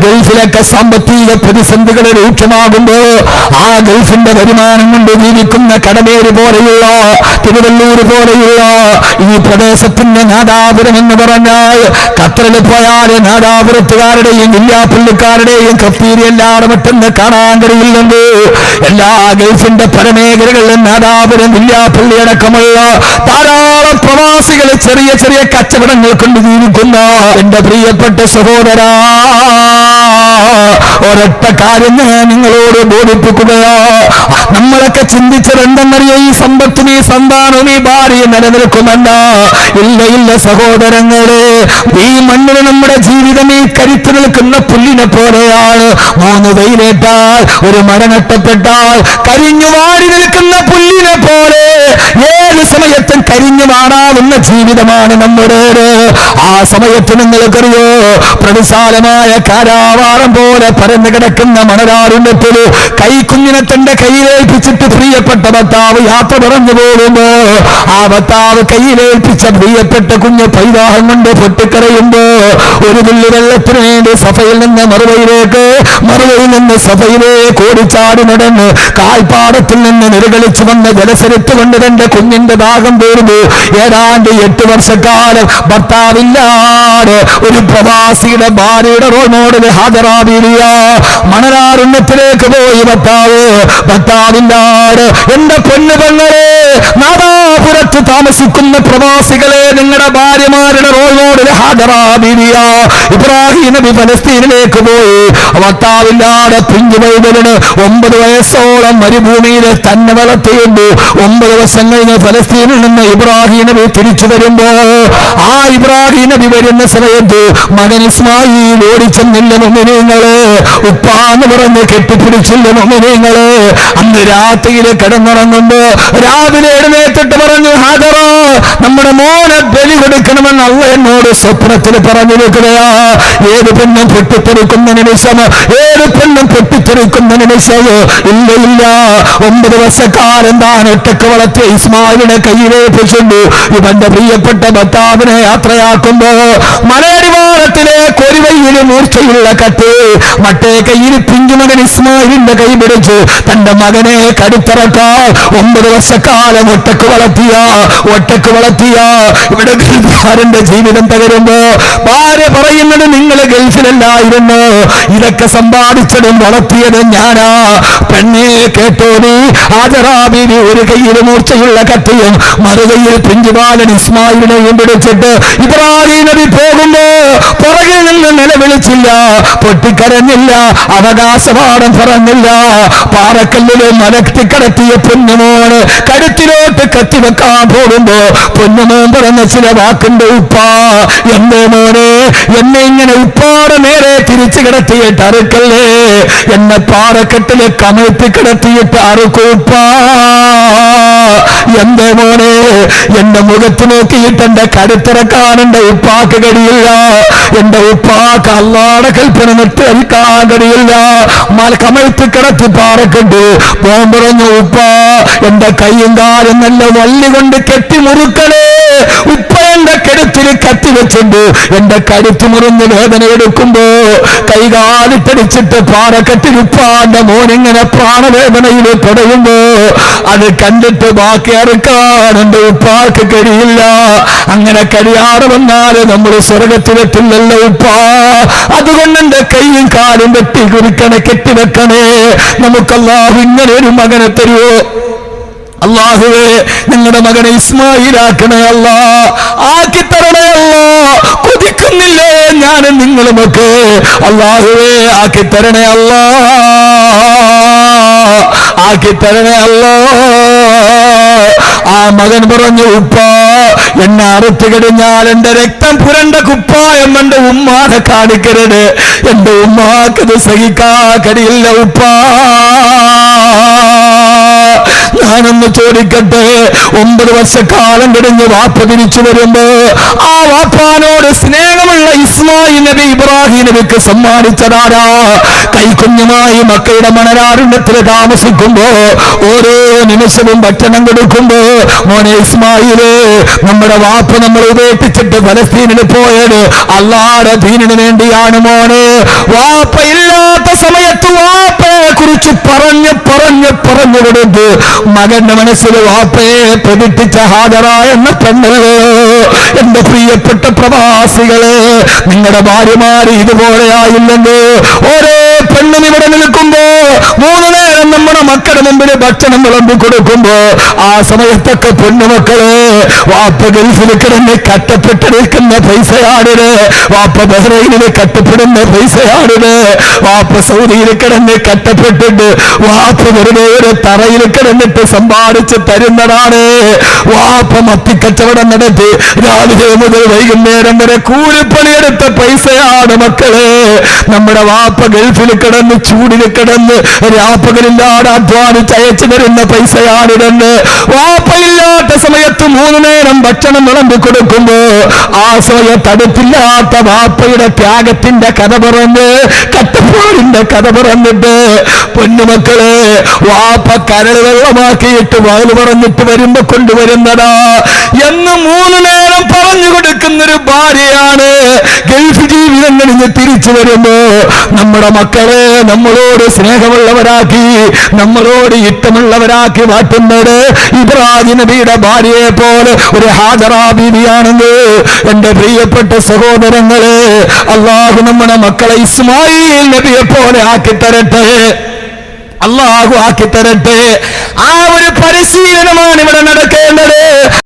ഗൾഫിലൊക്കെ സാമ്പത്തിക പ്രതിസന്ധികൾ രൂക്ഷമാകുമ്പോ ആ ഗൾഫിന്റെ വരുമാനം കൊണ്ട് ജീവിക്കുന്ന കടമേര് പോലെയുള്ള തിരുവല്ലൂർ പോലെയുള്ള ഈ പ്രദേശത്തിന്റെ നാദാപുരം എന്ന് പറഞ്ഞാൽ ഖത്തറിൽ പോയാൽ നാദാപുരത്തുകാരുടെയും വില്യാപ്പള്ളിക്കാരുടെയും കഫീരി എല്ലാവരും മറ്റൊന്ന് കാണാൻ കഴിയില്ലെങ്കിൽ എല്ലാ ഗൾഫിന്റെ പരമേഖലകളിലും നാദാപുരം വില്യാപ്പള്ളി അടക്കമുള്ള ധാരാളം പ്രവാസികൾ ചെറിയ ചെറിയ കച്ചവടങ്ങൾ കൊണ്ട് ജീവിക്കുന്ന എന്റെ പ്രിയപ്പെട്ട സഹോദരാ, ഒരൊറ്റ കാര്യം ഞാൻ നിങ്ങളോട് ബോധിപ്പിക്കുകയോ, നമ്മളൊക്കെ ചിന്തിച്ചത് എന്തെന്നറിയോ, ഈ സമ്പത്തും ഈ സന്താനവും ഈ ഭാര്യയും നിലനിൽക്കുമല്ല. ഇല്ല ഇല്ല സഹോദരങ്ങളെ, ഈ മണ്ണിൽ നമ്മുടെ ജീവിതം ഈ കരിത്തു നിൽക്കുന്ന പുല്ലിനെ പോലെയാണ്. 3 വെയിലേറ്റാൽ ഒരു മരം നഷ്ടപ്പെട്ടാൽ കരിഞ്ഞു വാടി നിൽക്കുന്ന പുല്ലിനെ പോലെ ഏത് സമയത്തും കരിഞ്ഞു മാറാവുന്ന ജീവിതമാണ് നമ്മുടേത്. ആ സമയത്ത് നിങ്ങൾക്കറിയോ, പ്രതിസാലമായ കാരാവാരം പോലെ പരന്നു കിടക്കുന്ന മണലാരുണ്യത്തിൽ കൈക്കുഞ്ഞിനെ തന്റെ കയ്യിലേൽപ്പിച്ചിട്ട് പ്രിയപ്പെട്ട ഭർത്താവ് യാത്ര പറഞ്ഞു പോകുമ്പോ ആ ഭർത്താവ് കയ്യിലേൽപ്പിച്ച പ്രിയപ്പെട്ട കുഞ്ഞ് പൈതാഹം കൊണ്ട് പൊട്ടിക്കരയുമ്പോ ഒരു തുള്ളി വെള്ളത്തിന് വേണ്ടി സഫയിൽ നിന്ന് മറുവയിലേക്ക്, മറുവയിൽ നിന്ന് സഫയിലേക്ക് ഓടിച്ചാടി നടന്ന് കാൽപ്പാടത്തിൽ നിന്ന് നിരകളിച്ചു വന്ന ജലസരത്ത് കൊണ്ട് തന്റെ കുഞ്ഞിന്റെ ദാഹം തീർന്നു. ഏതാണ്ട് 8 വർഷക്കാലം ഭർത്താവില്ലാതെ ഒരു പ്രവാസിയുടെ ഭാര്യയുടെ റോൾ മോഡൽ ഹാജരാബീലിയ മണലാരുണ്യത്തിലേക്ക് പോയി ഭർത്താവില്ലാതെ. എന്റെ പൊന്നു പെങ്ങളെ, നാദാപുരത്ത് താമസിക്കുന്ന പ്രവാസികളെ, നിങ്ങളുടെ ഭാര്യമാരുടെ റോൾ മോഡൽ ഹാജരാബീലിയ ഇബ്രാഹിം നബി ഫലസ്തീനിലേക്ക് പോയി ഭർത്താവില്ലാതെ പിഞ്ചു പൈതലിന് 9 വയസ്സോളം മരുഭൂമിയിൽ തന്നെ വളർത്തിയുണ്ട്. 9 വർഷം കഴിഞ്ഞ് ഫലസ്തീനിൽ നിന്ന് ഇബ്രാഹിം നബി തിരിച്ചു വരുമ്പോ ആ ഇബ്രാഹിം നബി വരുന്ന സമയത്ത് മകൻ ഇസ്മായിൽ ഓടിച്ചെന്നില്ല മുഅ്മിനീങ്ങളെ, ഉപ്പാന്ന് പറഞ്ഞ് കെട്ടിപ്പിടിച്ചില്ല മുഅ്മിനീങ്ങളെ. അന്ന് രാത്രിയിൽ കിടന്നുറങ്ങുമ്പോ രാവിലെ എഴുന്നേറ്റിട്ട് പറഞ്ഞു, ഹാജറ നമ്മുടെ മോനെ ബലി കൊടുക്കണമെന്ന് അള്ളാഹ് എന്നോട് സ്വപ്നത്തിൽ പറഞ്ഞിരിക്കുകയാ. ഏത് പെണ്ണും പൊട്ടിത്തെറിക്കുന്ന നിമിഷം, ഏത് പെണ്ണും പൊട്ടിത്തെറിക്കുന്ന നിമിഷം. ഇല്ല ഇല്ല, 9 വർഷക്കാലം താൻ ഒറ്റക്ക് വളർത്തിയ ഇസ്മായിലിനെ കയ്യിലേൽപ്പിച്ചുണ്ട് ഇവന്റെ പ്രിയപ്പെട്ട ഭർത്താവിനെ യാത്രയാക്കുമ്പോ മലയടിവാരത്തിലെ കൊരിവയിൽ മൂർച്ചയുള്ള കത്ത് മറ്റേ കയ്യിൽ പിഞ്ചുമകൻ ഇസ്മായിലിന്റെ കൈ പിടിച്ച് തന്റെ മകനെ കടുത്തിറക്കാൻ 9 വർഷക്കാലം ഒറ്റക്ക് വളർത്തിയ ഇവിടെ ഗൾഫുകാരന്റെ ജീവിതം തകരുമ്പോ ഭാര്യ പറയുന്നത്, നിങ്ങൾ ഗൾഫിലല്ലായിരുന്നു, ഇതൊക്കെ സമ്പാദിച്ചതും വളർത്തിയതും ഞാനാ. പെണ്ണെ കേട്ടോടി, ഹാജറ ബീവി ഒരു കയ്യിൽ മൂർച്ചയുള്ള കത്തിയും മറുകയിൽ പിഞ്ചുബാലൻ ഇസ്മായിലിനെയും പിടിച്ചിട്ട് ഇബ്രാഹിം നബി പോകുമ്പോ പുറകിൽ നിന്ന് നിലവിളിച്ചില്ല, പൊട്ടിക്കരഞ്ഞില്ല, അവകാശവാദം പറഞ്ഞില്ല. പാറക്കല്ലില് മലത്തിക്കടത്തിയ പൊന്നുമോന് കഴുത്തിലോട്ട് കത്തിവെക്കാൻ പോകുമ്പോ പൊന്നുമോൻ പറഞ്ഞ ചില വാക്കുണ്ട്, ഉപ്പാ എന്റെ മോനെ, എന്നെ ഇങ്ങനെ ഉപ്പാടെ നേരെ തിരിച്ചു കിടത്തിയിട്ട് അറുക്കല്ലേ, എന്നെ പാറക്കെട്ടില് കമഴ്ത്തി കിടത്തിയിട്ട് അറുക്കൂപ്പാ. എന്റെ മോനെ, എന്റെ മുഖത്ത് നോക്കിയിട്ട് എന്റെ കരുത്തിറക്കാൻ എന്റെ ഉപ്പാക്ക് കഴിയില്ല, എന്റെ ഉപ്പാക്ക് അല്ലാഹുവിന്റെ കൽപ്പന നിർത്തിക്കാൻ കഴിയില്ല. കമഴ്ത്തി കിടത്തി പാറക്കെട്ട് പോൻ പറഞ്ഞു, ഉപ്പാ എന്റെ കയ്യും കാലും നല്ല വള്ളി കൊണ്ട് കെട്ടി മുറുക്കണേ. ഉപ്പ എന്റെ കഴുത്തിൽ കത്തിവെച്ചിട്ട് എന്റെ കരുത്ത് മുറിഞ്ഞ് വേദന എടുക്കുമ്പോ കൈകാലിട്ടടിച്ചിട്ട് പാറക്കെട്ടിൽ ഉപ്പാന്റെ മോനിങ്ങനെ പ്രാണവേദനയിൽ തുടയുമ്പോ അത് കണ്ടിട്ട് ബാക്കി അറുക്കാൻ എന്റെ ഉപ്പാക്ക് കഴിയില്ല. അങ്ങനെ കഴിയാതെ വന്നാല് നമ്മൾ സ്വർഗത്തിലെത്തില്ലല്ലോ ഉപ്പാ. അതുകൊണ്ട് എന്റെ കൈയും കാലും വെട്ടി കുറിക്കണേ, കെട്ടിവെക്കണേ. നമുക്ക് അല്ലാഹു ഇങ്ങനെ ഒരു മകനെ തരുവോ? അല്ലാഹുവേ, നിങ്ങളുടെ മകനെ ഇസ്മായിലാക്കണേ അല്ലാ, ആക്കിത്തരണേ അല്ലാ. കൊതിക്കുന്നില്ലേ ഞാനും നിങ്ങളുമൊക്കെ? അല്ലാഹുവേ ആക്കിത്തരണേ അല്ലാ, ആക്കിത്തരണേ അല്ലാ. ആ മകൻ പറഞ്ഞു, ഉപ്പാ എന്നെ അറുത്തു കഴിഞ്ഞാൽ എന്റെ രക്തം പുരണ്ട കുപ്പായം എന്റെ ഉമ്മാനെ കാണിക്കരുത്, എന്റെ ഉമ്മാക്കത് സഹിക്കാൻ കഴിയില്ല ഉപ്പാ. ഞാനൊന്ന് ചോദിക്കട്ടെ, 9 വർഷക്കാലം കഴിഞ്ഞ് വാപ്പ തിരിച്ചു വരുമ്പോ ആ വാപ്പാനോട് സ്നേഹമുള്ള ഇസ്മായിൽ നബി ഇബ്രാഹിം നബിക്ക് സമ്മാനിച്ചതാരാ? കൈക്കുഞ്ഞുമായി മക്കളുടെ മണലാരുണ്യത്തിൽ താമസിക്കുമ്പോ ഓരോ നിമിഷവും ഭക്ഷണം കൊടുക്കുമ്പോ, മോനെ ഇസ്മായില്, നമ്മുടെ വാപ്പ നമ്മൾ ഉപേക്ഷിച്ചിട്ട് ഫലസ്തീനിൽ പോയത് അല്ലാഹുവിന്റെ ദീനിന് വേണ്ടിയാണ് മോനെ. വാപ്പ പറഞ്ഞു കൊടുത്ത് മകന്റെ മനസ്സിൽ വാപ്പയെ പ്രതിഷ്ഠിച്ച ഹാജറ എന്ന പെണ്ണല്ലോ. എന്റെ പ്രിയപ്പെട്ട പ്രവാസികളെ, നിങ്ങളുടെ ഭാര്യമാര് ഇതുപോലെയായില്ലെങ്കിൽ ഓരോ പെണ്ണും ഇവിടെ നിൽക്കുമ്പോ 3 നേരം നമ്മുടെ മക്കളുടെ മുമ്പിൽ ഭക്ഷണം വിളമ്പി കൊടുക്കുമ്പോ ആ സമയത്തൊക്കെ പൊന്നുമക്കള് വാപ്പ ഗൾഫിൽ കിടന്ന് കട്ടപ്പെട്ട് നിൽക്കുന്ന പൈസയാണിത്, വാപ്പ ബഹ്റൈനിൽ കട്ടപ്പെടുന്ന പൈസയാണിത്, വാപ്പ സൗദിയിൽ കിടന്ന് കട്ടപ്പെട്ടിട്ട് വാപ്പ വെറുതെ ഒരു തറയിൽ കിടന്നിട്ട് സമ്പാദിച്ച് തരുന്നതാണ്. വാപ്പ മത്തിക്കച്ചവടം നടത്തി രാവിലെ മുതൽ വൈകുന്നേരം വരെ കൂലിപ്പണിയെടുത്ത പൈസയാണ് മക്കളെ. നമ്മുടെ വാപ്പ ഗൾഫിൽ കിടന്ന് ചൂടിൽ കിടന്ന് രാപ്പകലില്ലാതെ അധ്വാനിച്ച് അയച്ചു തരുന്ന പൈസയാണിതെന്ന്. വാപ്പയില്ലാത്ത സമയത്ത് 3 നേരം ഭക്ഷണം വിളമ്പി കൊടുക്കുമ്പോ ആ സമയത്ത് അടുത്തില്ലാത്ത വാപ്പയുടെ ത്യാഗത്തിന്റെ കഥ പറഞ്ഞ് കട്ടപ്പാടിന്റെ കഥ പറഞ്ഞിട്ട് പൊന്നുമക്കളെ വാപ്പ കരൾ വെള്ളമാക്കിയിട്ട് വയൽ പറഞ്ഞിട്ട് വരുമ്പോ കൊണ്ടുവരുന്നതാ എന്ന് 3 നേരം പറഞ്ഞു കൊടുക്കുന്നൊരു ഭാര്യയാണ് ഗൾഫ് ജീവിതം കഴിഞ്ഞ് തിരിച്ചു വരുമ്പോ നമ്മുടെ മക്കളെ നമ്മളോട് സ്നേഹമുള്ളവരാക്കി നമ്മളോട് ഇഷ്ടമുള്ളവരാക്കി മാറ്റുന്നത് ഇബ്രാഹിം നബിയുടെ ഭാര്യയെ പോലെ ഒരു ഹാജറ ബീവിയാണെങ്കിൽ എന്റെ പ്രിയപ്പെട്ട സഹോദരങ്ങളെ, അല്ലാഹു നമ്മുടെ മക്കളെ ഇസ്മായിൽ നബിയെ പോലെ ആക്കി തരട്ടെ, അല്ലാഹു ആക്കി തരട്ടെ. ആ ഒരു പരിശീലനമാണ് ഇവിടെ നടക്കേണ്ടത്.